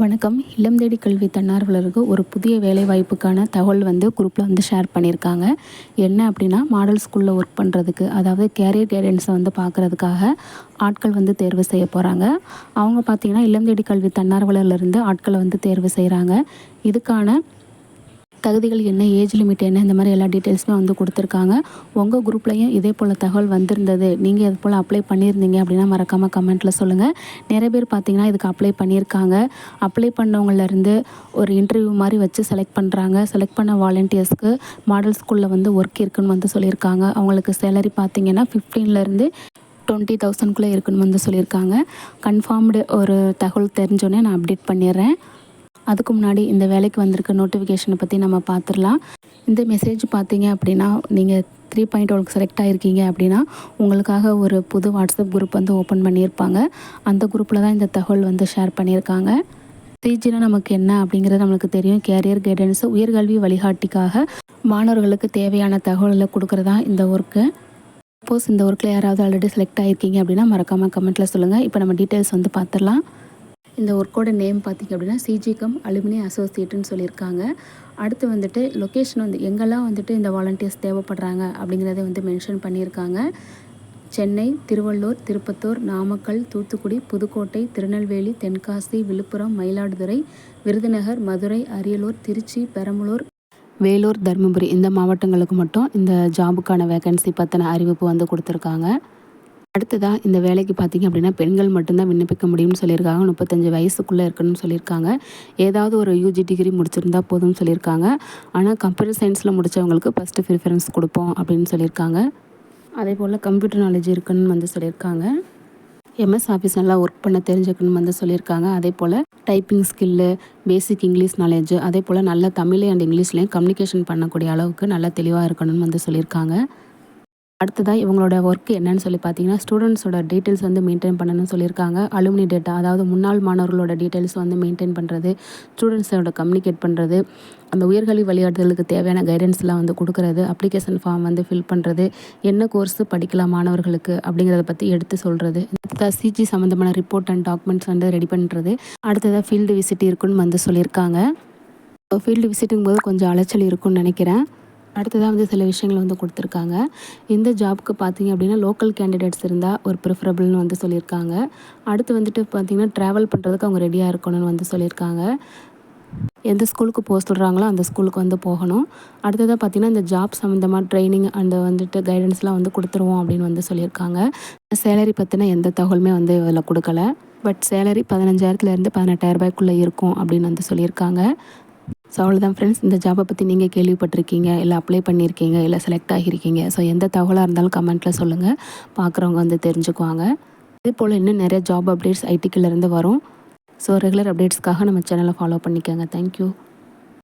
வணக்கம். இல்லம் தேடி கல்வி தன்னார்வலருக்கு ஒரு புதிய வேலைவாய்ப்புக்கான தகவல் குரூப்பில் ஷேர் பண்ணியிருக்காங்க. என்ன அப்படின்னா, மாடல் ஸ்கூலில் ஒர்க் பண்ணுறதுக்கு, அதாவது கேரியர் கைடன்ஸை பார்க்குறதுக்காக ஆட்கள் தேர்வு செய்ய போகிறாங்க. அவங்க பார்த்திங்கன்னா, இல்லம் தேடி கல்வி தன்னார்வலர்லேருந்து ஆட்களை தேர்வு செய்கிறாங்க. இதுக்கான தகுதிகள் என்ன, ஏஜ் லிமிட் என்ன, இந்த மாதிரி எல்லா டீட்டெயில்ஸுமே கொடுத்துருக்காங்க. உங்கள் குரூப்லேயும் இதே போல் தகவல் வந்திருந்தது, நீங்கள் இது போல் அப்ளை பண்ணியிருந்தீங்க அப்படின்னா மறக்காமல் கமெண்ட்டில் சொல்லுங்கள். நிறைய பேர் பார்த்திங்கன்னா இதுக்கு அப்ளை பண்ணியிருக்காங்க. அப்ளை பண்ணவங்கலேருந்து ஒரு இன்டர்வியூ மாதிரி வச்சு செலக்ட் பண்ணுறாங்க. செலக்ட் பண்ண வாலண்டியர்ஸ்க்கு மாடல் ஸ்கூலில் ஒர்க் இருக்குன்னு சொல்லியிருக்காங்க. அவங்களுக்கு சேலரி பார்த்திங்கன்னா 15லேருந்து 20,000க்குள்ளே இருக்குன்னு சொல்லியிருக்காங்க. கன்ஃபார்ம்டு ஒரு தகவல் தெரிஞ்சோன்னே நான் அப்டேட் பண்ணிடுறேன். அதுக்கு முன்னாடி இந்த வேலைக்கு வந்திருக்க நோட்டிஃபிகேஷனை பற்றி நம்ம பார்த்துடலாம். இந்த மெசேஜ் பார்த்தீங்க அப்படின்னா, நீங்கள் 3.0க்கு செலக்ட் ஆகிருக்கீங்க அப்படின்னா உங்களுக்காக ஒரு புது வாட்ஸ்அப் குரூப் ஓப்பன் பண்ணியிருப்பாங்க. அந்த குரூப்பில் தான் இந்த தகவல் ஷேர் பண்ணியிருக்காங்க. சிஜினா நமக்கு என்ன அப்படிங்கிறது நம்மளுக்கு தெரியும். கேரியர் கைடன்ஸ், உயர்கல்வி வழிகாட்டிக்காக மாணவர்களுக்கு தேவையான தகவல்களை கொடுக்குறதா இந்த ஒர்க்கு. சப்போஸ் இந்த ஒர்க்கில் யாராவது ஆல்ரெடி செலக்ட் ஆகிருக்கீங்க அப்படின்னா மறக்காமல் கமெண்ட்டில் சொல்லுங்கள். இப்போ நம்ம டீட்டெயில்ஸ் பார்த்துடலாம். இந்த ஒர்க்கோட நேம் பார்த்திங்க அப்படின்னா சிஜிகம் அலுமினி அசோசியேட்டுன்னு சொல்லியிருக்காங்க. அடுத்து லொக்கேஷன் எங்கெல்லாம் இந்த வாலண்டியர்ஸ் தேவைப்படுறாங்க அப்படிங்கிறத மென்ஷன் பண்ணியிருக்காங்க. சென்னை, திருவள்ளூர், திருப்பத்தூர், நாமக்கல், தூத்துக்குடி, புதுக்கோட்டை, திருநெல்வேலி, தென்காசி, விழுப்புரம், மயிலாடுதுறை, விருதுநகர், மதுரை, அரியலூர், திருச்சி, பெரம்பலூர், வேலூர், தருமபுரி இந்த மாவட்டங்களுக்கு மட்டும் இந்த ஜாபுக்கான வேகன்சி பற்றின அறிவிப்பு கொடுத்துருக்காங்க. அடுத்ததாக இந்த வேலைக்கு பார்த்திங்க அப்படின்னா பெண்கள் மட்டும்தான் விண்ணப்பிக்க முடியும்னு சொல்லியிருக்காங்க. 35 வயசுக்குள்ளே இருக்கணும்னு சொல்லியிருக்காங்க. ஏதாவது ஒரு யூஜி டிகிரி முடிச்சிருந்தா போதும்னு சொல்லியிருக்காங்க. ஆனால் கம்ப்யூட்டர் சயின்ஸில் முடித்தவங்களுக்கு ஃபஸ்ட்டு ப்ரிஃபரன்ஸ் கொடுப்போம் அப்படின்னு சொல்லியிருக்காங்க. அதே போல் கம்ப்யூட்டர் நாலேஜ் இருக்குன்னு சொல்லியிருக்காங்க. எம்எஸ் ஆஃபீஸ் நல்லா ஒர்க் பண்ண தெரிஞ்சுக்கணும்னு சொல்லியிருக்காங்க. அதே போல் typing skill, basic English knowledge, அதே போல் நல்ல தமிழ் அண்ட் இங்கிலீஷ்லேயும் கம்யூனிகேஷன் பண்ணக்கூடிய அளவுக்கு நல்லா தெளிவாக இருக்கணும்னு சொல்லியிருக்காங்க. அடுத்ததாக இவங்களோட ஒர்க் என்னன்னு சொல்லி பார்த்தீங்கன்னா, ஸ்டூடெண்ட்ஸோட டீட்டெயில்ஸ் மெயின்டைன் பண்ணணும்னு சொல்லியிருக்காங்க. அலுமினி டேட்டா, அதாவது முன்னாள் மாணவர்களோட டீட்டெயில்ஸ் மெயின்டைன் பண்ணுறது, ஸ்டூடெண்ட்ஸோட கம்யூனிகேட் பண்ணுறது, அந்த உயர்கல்வி வழிகாட்டுதலுக்கு தேவையான கைடன்ஸ்லாம் கொடுக்குறது, அப்ளிகேஷன் ஃபார்ம் ஃபில் பண்ணுறது, என்ன கோர்ஸ் படிக்கலாம் மாணவர்களுக்கு அப்படிங்கிறத பற்றி எடுத்து சொல்கிறது. அடுத்ததாக சிஜி சம்மந்தமான ரிப்போர்ட் அண்ட் டாக்குமெண்ட்ஸ் ரெடி பண்ணுறது. அடுத்ததாக ஃபீல்டு விசிட் இருக்குன்னு சொல்லியிருக்காங்க. ஃபீல்டு விசிட்டுங்கும் போது கொஞ்சம் அலைச்சல் இருக்குன்னு நினைக்கிறேன். அடுத்ததாக சில விஷயங்கள் கொடுத்துருக்காங்க. இந்த ஜாப்க்கு பார்த்திங்க அப்படின்னா லோக்கல் கேண்டிடேட்ஸ் இருந்தால் ஒரு ப்ரிஃபரபிள்னு சொல்லியிருக்காங்க. அடுத்து பார்த்திங்கன்னா ட்ராவல் பண்ணுறதுக்கு அவங்க ரெடியாக இருக்கணும்னு சொல்லியிருக்காங்க. எந்த ஸ்கூலுக்கு போக சொல்கிறாங்களோ அந்த ஸ்கூலுக்கு போகணும். அடுத்ததாக பார்த்திங்கன்னா இந்த ஜாப் சம்மந்தமாக ட்ரைனிங் அண்ட் கைடன்ஸ்லாம் கொடுத்துருவோம் அப்படின்னு சொல்லியிருக்காங்க. சேலரி பற்றின எந்த தகவலுமே இதில் கொடுக்கல. பட் சேலரி 15,000லேருந்து 18,000 ரூபாய்க்குள்ளே இருக்கும் அப்படின்னு சொல்லியிருக்காங்க. ஸோ அவ்வளோதான் ஃப்ரெண்ட்ஸ். இந்த ஜாபை பற்றி நீங்கள் கேள்விப்பட்டிருக்கீங்க, இல்லை அப்ளை பண்ணியிருக்கீங்க, இல்லை செலக்ட் ஆகியிருக்கீங்க. ஸோ எந்த தகவலாக இருந்தாலும் கமெண்ட்டில் சொல்லுங்கள். பார்க்குறவங்க தெரிஞ்சுக்குவாங்க. இதே போல் இன்னும் நிறைய ஜாப் அப்டேட்ஸ் ஐடிக்குள்ளேருந்து வரும். ஸோ ரெகுலர் அப்டேட்ஸ்க்காக நம்ம சேனலை ஃபாலோ பண்ணிக்கோங்க. தேங்க்யூ.